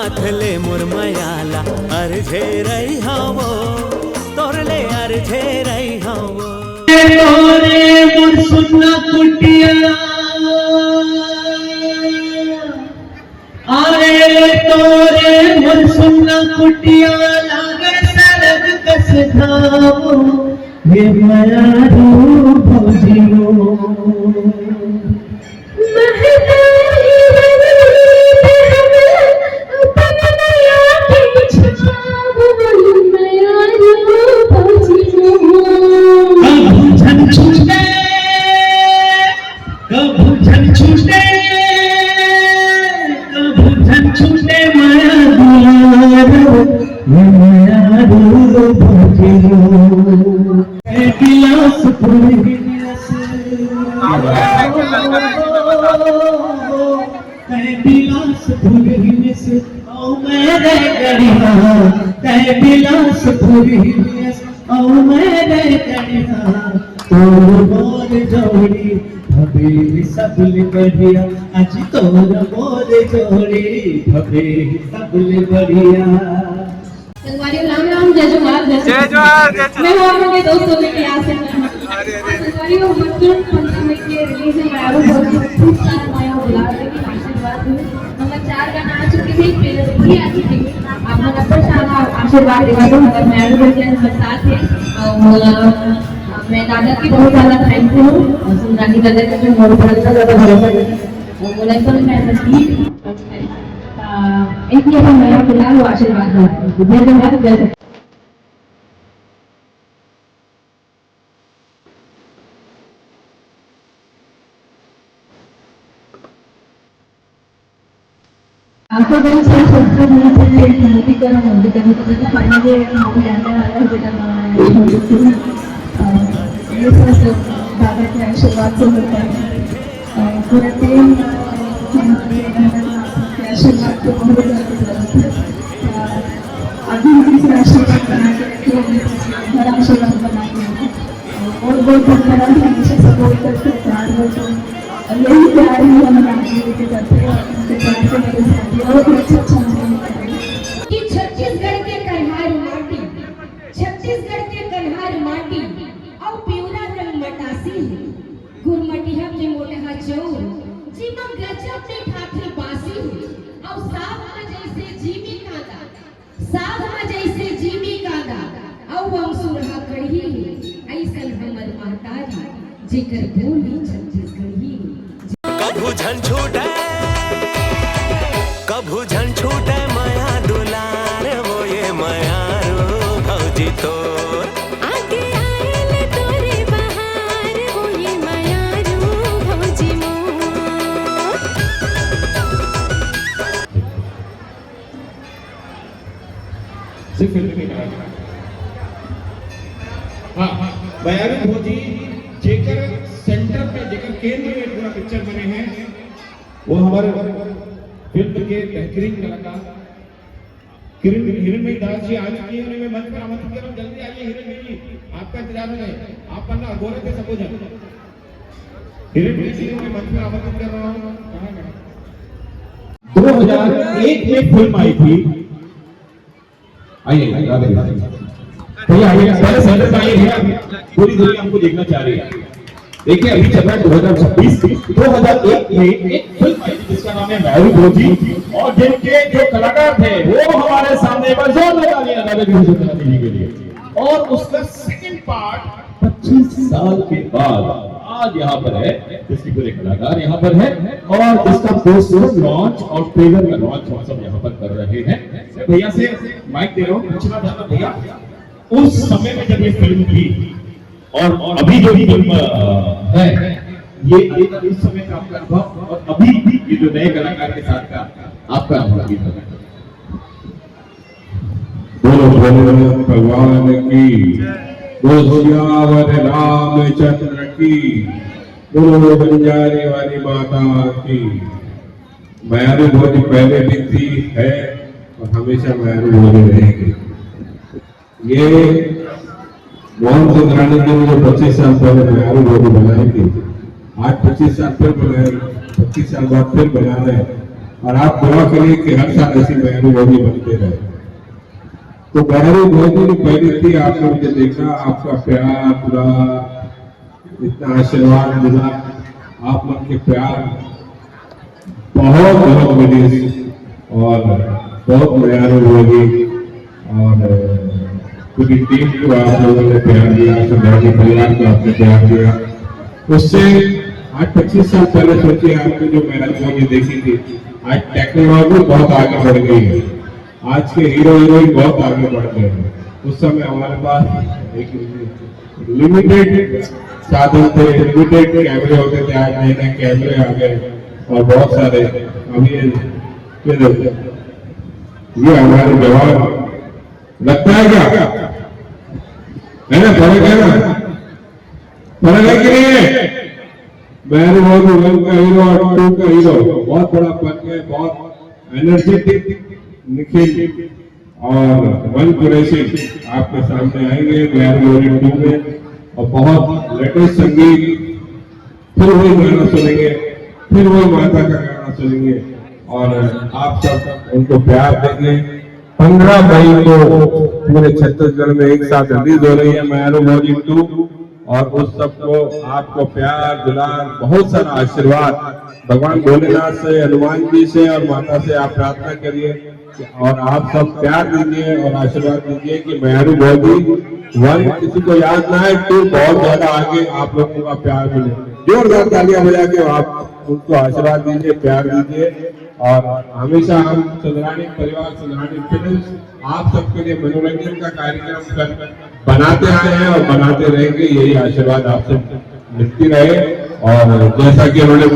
हाथ ले मुरमयाला अर्झे रही हवो तोरले अर्झे रही हवो तोरे मुरसुना कुटिया अरे तोरे मुरसुना कुटिया लागे सरग कस धावो हे मयारो भौजियो जोड़ी भबे सबल बढ़िया आज तोर मोर जोड़ी भबे सबल बढ़िया। संगवारी राम राम जय जोहार जय जोहार। मैं हूं आपके दोस्तों लेके यहाँ से संगवारी को मजदूर पंचमी के रिलीज में आया हूं बहुत सारा नया बुला रहे हैं आशीर्वाद नंबर 4 का नाच चुकी थी पहले भी अच्छी थी आप लोग पर सारा आशीर्वाद देगा तो मतलब मैं भी नंबर 7 है और मैं दादा की बहुत ज्यादा थैंक यू हूँ और सुनानी दादा का जो मोर पर ज्यादा भरोसा करती वो बोला तो मैं सच्ची इनकी अपन मेरा फिलहाल वो आशीर्वाद दे दूंगा जैसे आपको बहुत सारा सब्जेक्ट नहीं चाहिए मोदी करना तो जैसे फाइनली मोदी आने वाला है बेटा ये सब दादा के आशीर्वाद से होता है पूरा टीम के आशीर्वाद को बहुत ज़्यादा अभी भी आशीर्वाद बना के रखिए हर आशीर्वाद बना के और बहुत बड़ा हमेशा सपोर्ट करते हैं प्यार होते और यही प्यार ही हम आगे लेके जाते हैं उनके प्यार से मेरे साथ और अच्छा कि छत्तीसगढ़ के कन्हार माटी छत्तीसगढ़ के कन्हार माटी और प्यूरा रंग मटासी गुरमटिया के मोटहा चौर जीवन गजब ने ठाठे बासी और साथ में जैसे जीवी कांदा साथ में जैसे जीवी कांदा और अंसुरहा कढ़ी ऐसन हमर महतारी जिकर बोली छत्तीसगढ़ी कभू झन छूटे कभू झन छूटे माया दुलार वो ये माया रो भौजी तो बयारू भोजी जेकर सेंटर पे जेकर केंद्र में पूरा पिक्चर बने हैं वो हमारे फिल्म के बेहतरीन कलाकार हिरणमयी दास जी आ चुकी है उन्हें मैं मंच पर आमंत्रित कर रहा हूं जल्दी आइए हिरणमयी जी आपका इंतजार है आप पन्ना गोरे थे सब जन हिरणमयी जी को मंच पर आमंत्रित कर रहा हूं 2001 में फिल्म आई थी आइए भैया आइए पहले सेंटर में आइए पूरी दुनिया हमको देखना चाह रही है देखिए अभी चल रहा है 2026 2001 में एक फिल्म आई थी जिसका नाम है बयारू भोजी और जिनके जो कलाकार थे वो हमारे सामने जोरदार तालियां के लिए और उसका सेकंड पार्ट 25 साल के बाद आज यहाँ पर है जिसके पूरे कलाकार यहाँ पर है और जिसका पोस्टर लॉन्च और ट्रेलर का लॉन्च हम सब यहाँ पर कर रहे हैं भैया से माइक दे रहा हूँ पूछना था भैया उस समय में जब ये फिल्म थी और अभी जो फिल्म है ये इस समय का आपका अनुभव और अभी ये जो नए कलाकार के साथ का आपका अनुभव बोलो भगवान की बोलो सियावर रामचंद्र की बोलो बंजारे वाली माता की। बयारू भोजी पहले भी थी है और हमेशा बयारू भोजी रहेगी। ये मोहन सिंह राणा जी ने जो 25 साल पहले बयारू भोजी बनाई थी आज 25 साल फिर बनाए 25 साल बाद फिर बना रहे और आप दुआ करिए कि हर साल ऐसी बहनों भौजी बनते रहे। तो बहनों भौजी ने पहली थी, आपने मुझे देखा, आपका प्यार पूरा इतना आशीर्वाद मिला, आप मन के प्यार बहुत बहुत मिली और बहुत बहनों भौजी और पूरी टीम को आप लोगों ने प्यार दिया, संभाली परिवार को आपने प्यार दिया। उससे आज 25 साल पहले सोचिए आपने जो मैरिज मूवी देखी थी, आज टेक्नोलॉजी बहुत आगे बढ़ गई है, आज के हीरो हीरोइन बहुत आगे बढ़ गए हैं। उस समय हमारे पास एक लिमिटेड साधन थे, लिमिटेड कैमरे होते थे, आज नए नए कैमरे आ गए और बहुत सारे। अभी ये हमारे जवान लगता है क्या है ना, फर्क है ना, फर्क है कि नहीं है? मैंने बहुत 1 का हीरो और 2 का हीरो बहुत बड़ा फर्क है। बहुत एनर्जेटिक निखिल और 1 कुरैशी आपके सामने आएंगे मैरी 2 में और बहुत लेटेस्ट संगीत, फिर वही गाना सुनेंगे, फिर वही माता का गाना सुनेंगे और आप सब उनको प्यार देंगे। 15 मई को पूरे छत्तीसगढ़ में एक साथ रिलीज हो रही है मैरी 2 और उस सबको आपको प्यार दुलार बहुत सारा आशीर्वाद भगवान भोलेनाथ से, हनुमान जी से और माता से आप प्रार्थना करिए और आप सब प्यार दीजिए और आशीर्वाद दीजिए कि मैरी भौजी 1 किसी को याद ना है, 2 बहुत ज्यादा आगे आप लोगों का प्यार मिले। जोरदार तालियां बजा के आप उनको आशीर्वाद दीजिए, प्यार दीजिए और हमेशा हम चंद्रानी परिवार, चंद्रानी फिल्म आप सबके लिए मनोरंजन का कार्यक्रम बनाते आए हैं और बनाते रहेंगे। यही आशीर्वाद आपसे मिलती रहे और जैसा कि उन्होंने